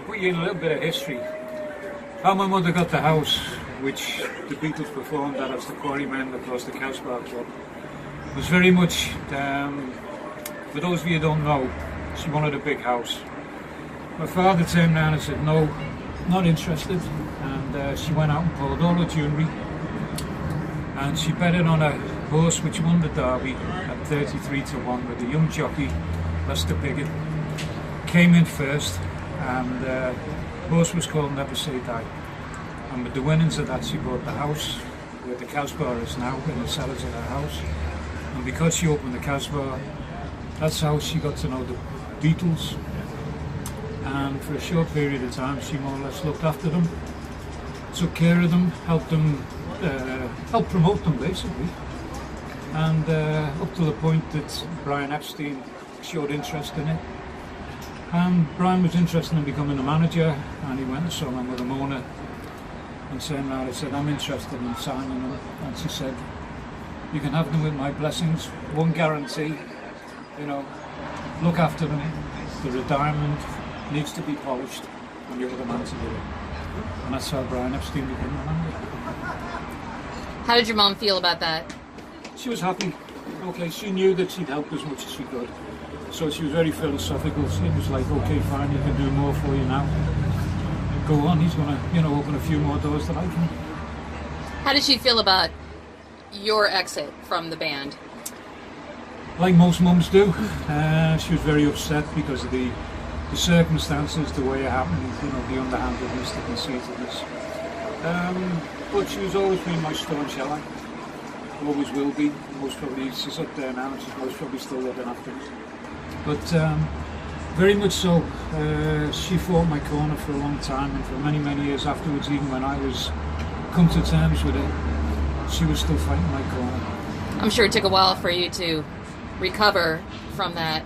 put you in a little bit of history, how my mother got the house, which the Beatles performed at as the Quarrymen across the Casbah Club, was very much, for those of you who don't know, she wanted a big house. My father turned around and said, no, not interested, and she went out and pulled all her jewellery, and she betted on a horse which won the Derby at 33-1 with a young jockey, Lester Piggott, came in first, and the horse was called Never Say Die. And with the winnings of that, she bought the house where the Casbah is now, in the cellars of her house. And because she opened the Casbah, that's how she got to know the Beatles. And for a short period of time, she more or less looked after them, took care of them, helped promote them basically. And up to the point that Brian Epstein showed interest in it. And Brian was interested in becoming a manager, and he went and saw my mother Mona and saying that, I said, I'm interested in signing them. And she said, you can have them with my blessings. One guarantee, you know, look after them. The diamond needs to be polished, and you're the man to do it. And that's how Brian Epstein became the manager. How did your mom feel about that? She was happy. Okay, she knew that she'd help as much as she could. So she was very philosophical. She was like, okay, fine, he can do more for you now. Go on, he's going to, you know, open a few more doors that I can. How did she feel about your exit from the band? Like most mums do. She was very upset because of the circumstances, the way it happened, you know, the underhandedness, the conceitedness. But she was always been my staunch ally. Always will be. Most probably, she's up there now, and she's most probably still looking after me. But very much so. She fought my corner for a long time, and for many, many years afterwards, even when I was come to terms with it, she was still fighting my corner. I'm sure it took a while for you to recover from that.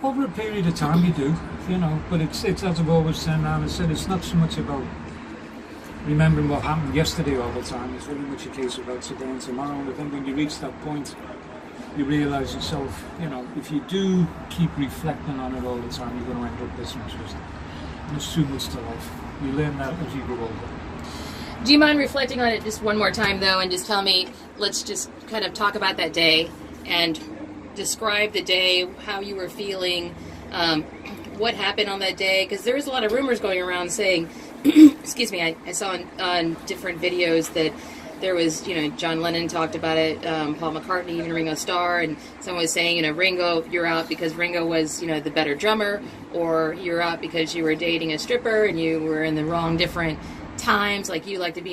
Over a period of time, you do, you know. But it's as I've always turned around and said, it's not so much about remembering what happened yesterday all the time. It's very much a case about today and tomorrow. And I think when you reach that point, you realise yourself, you know, if you do keep reflecting on it all the time, you're going to end up disinterested. And there's too much to life. You learn that as you go older. Do you mind reflecting on it just one more time, though, and just tell me, let's just kind of talk about that day and describe the day, how you were feeling, what happened on that day? Because there was a lot of rumors going around saying, excuse me, I saw on different videos that there was, you know, John Lennon talked about it, Paul McCartney, even Ringo Starr, and someone was saying, you know, Ringo, you're out because Ringo was, you know, the better drummer, or you're out because you were dating a stripper and you were in the wrong different times, like you like to be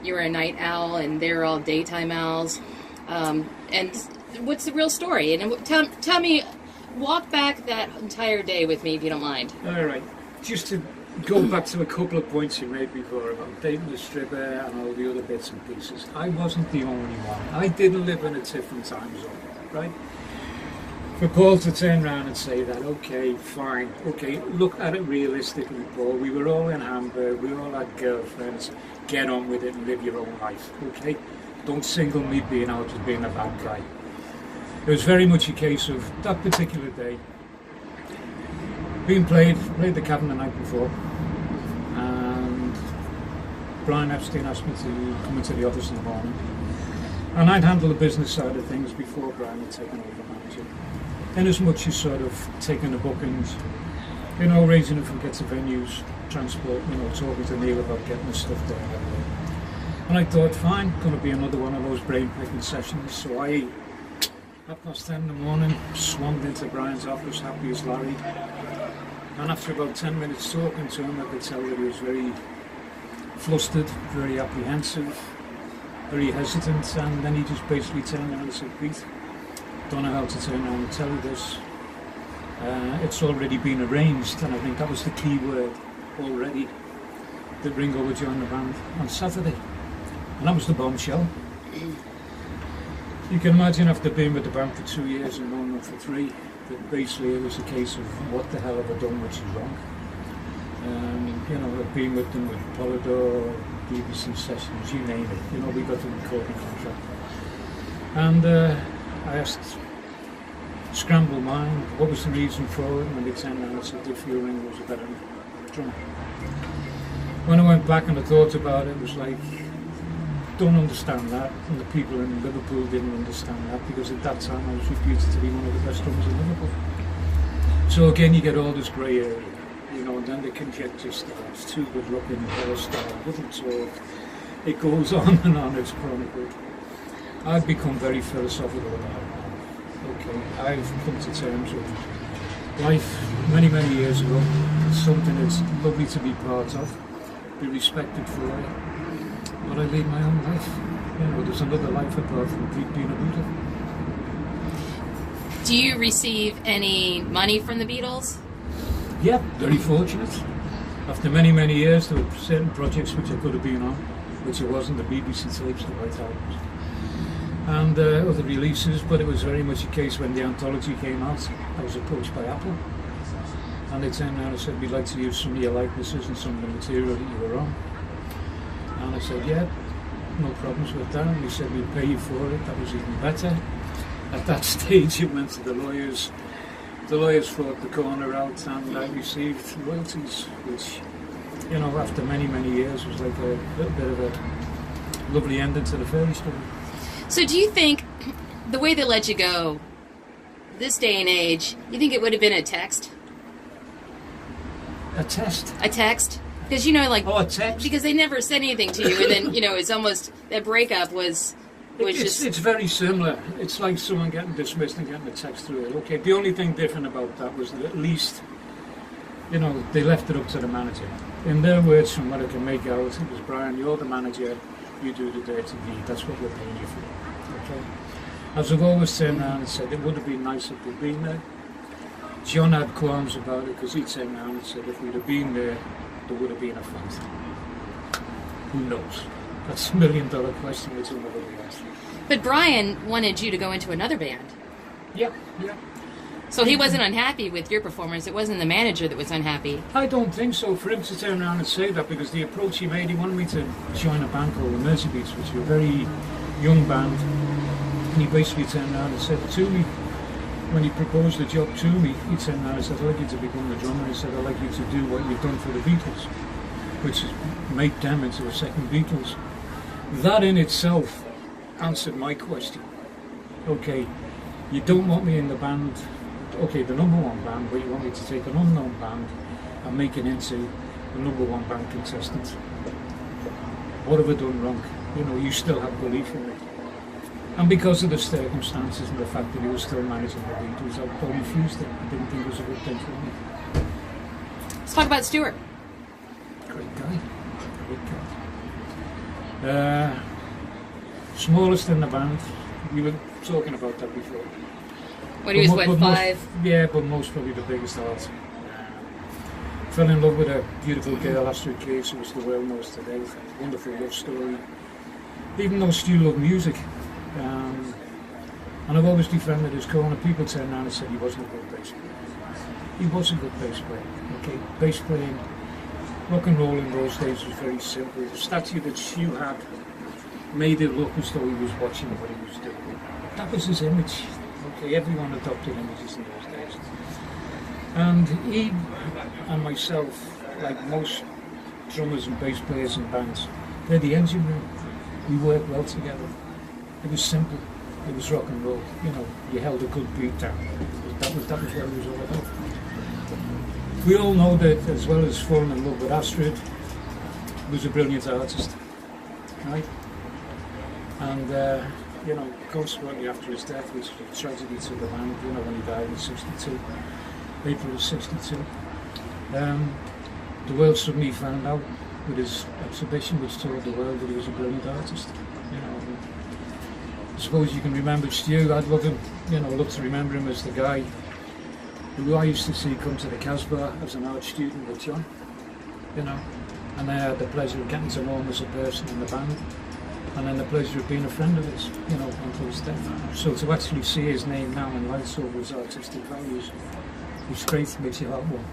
you're a night owl and they're all daytime owls. And what's the real story? And tell me, walk back that entire day with me if you don't mind. All right, just to go back to a couple of points you made before about dating the stripper and all the other bits and pieces. I wasn't the only one. I didn't live in a different time zone, right? For Paul to turn around and say that, okay, fine, okay, look at it realistically, Paul. We were all in Hamburg, we all had girlfriends. Get on with it and live your own life, okay? Don't single me being out as being a bad guy. It was very much a case of that particular day being played the Cavern the night before, and Brian Epstein asked me to come into the office in the morning, and I'd handle the business side of things before Brian had taken over manager. In as much as sort of taking the bookings, you know, raising it from get to venues, transport, you know, talking to Neil about getting the stuff done and everything. And I thought, fine, going to be another one of those brain-picking sessions, so I, 10:30 in the morning, swarmed into Brian's office, happy as Larry. And after about 10 minutes talking to him, I could tell that he was very flustered, very apprehensive, very hesitant, and then he just basically turned around and said, Pete, don't know how to turn around and tell you this. It's already been arranged, and I think that was the key word, already, that Ringo would join the band on Saturday. And that was the bombshell. You can imagine after being with the band for 2 years and knowing them for 3, that basically it was a case of what the hell have I done which is wrong. You know, I've been with them with Polydor, BBC sessions, you name it. You know, we got the recording contract. And I asked, scrambled mind, what was the reason for it? And they turned around and said, they feel Ringo was a better drummer. When I went back and I thought about it, it was like, don't understand that, and the people in Liverpool didn't understand that, because at that time I was reputed to be one of the best drummers in Liverpool. So again, you get all this grey area, you know, and then the conjecture starts, too good looking, hairstyle, wouldn't talk. It goes on and on, it's chronicled. I've become very philosophical about it. Okay, I've come to terms with life many, many years ago. It's something that's lovely to be part of, be respected for it. But I lead my own life. You know, there's another life apart from being a Beatle. Do you receive any money from the Beatles? Yeah, very fortunate. After many, many years, there were certain projects which I could have been on, which I wasn't, the BBC tapes, the White Albums, and other releases, but it was very much a case when the anthology came out, I was approached by Apple, and they turned around and said, we'd like to use some of your likenesses and some of the material that you were on. And I said, yeah, no problems with that. And they said, we'll pay you for it. That was even better. At that stage, it went to the lawyers. The lawyers fought the corner out, and I received royalties, which, you know, after many, many years, was like a little bit of a lovely ending to the fairy story. So do you think the way they let you go, this day and age, you think it would have been a text? A test? A text? Because, you know, like... Oh, a text? Because they never said anything to you, and then, you know, it's almost... That breakup was It's very similar. It's like someone getting dismissed and getting a text through it. Okay, the only thing different about that was that at least, you know, they left it up to the manager. In their words, from what I can make out, it was, Brian, you're the manager, you do the dirty deed, that's what we're paying you for. Okay? As I've always turned around and said, it would have been nice if we'd been there. John had qualms about it, because he turned around and said, if we'd have been there, there would have been a fight. Who knows? That's $1 million question which will never be answered. But Brian wanted you to go into another band. Yeah. So he wasn't unhappy with your performance. It wasn't the manager that was unhappy. I don't think so. For him to turn around and say that, because the approach he made, he wanted me to join a band called the Mersey Beats, which was a very young band. And he basically turned around and said to me, when he proposed the job to me, he turned around and said, I'd like you to become the drummer. He said, I'd like you to do what you've done for the Beatles, which is make them into a second Beatles. That in itself answered my question. Okay, you don't want me in the band, okay, the number one band, but you want me to take an unknown band and make it into the number one band contestant. What have I done wrong? You know, you still have belief in me. And because of the circumstances and the fact that he was still managing the Beatles, I refused it. I didn't think it was a good thing for me. Let's talk about Stuart. Great guy. Smallest in the band. We were talking about that before. When he was, what, 5? But most probably the biggest heart. Fell in love with a beautiful girl, Astrid Case, who was the world knows today. Wonderful love story. Even though Stu loved music. And I've always defended his corner. People turned around and said he wasn't a good bass player. He was a good bass player. Okay, bass playing, rock and roll in those days was very simple. The statue that Stu had made it look as though he was watching what he was doing. That was his image. Okay, everyone adopted images in those days. And he and myself, like most drummers and bass players in bands, they're the engine room. We work well together. It was simple. It was rock and roll. You know, you held a good beat down. That was what it was all about. We all know that, as well as falling in love with Astrid, he was a brilliant artist, right? And you know, consequently after his death, which was a tragedy to the band, you know, when he died in '62, April of '62, the world suddenly found out with his exhibition, which told the world that he was a brilliant artist. You know, I suppose you can remember Stu. I'd love him, you know, love to remember him as the guy who I used to see come to the Casbah as an art student with John, you know, and I had the pleasure of getting to know him as a person in the band, and then the pleasure of being a friend of his, you know, until his death. So to actually see his name now in lights over his artistic values, it's great, makes your heart warm.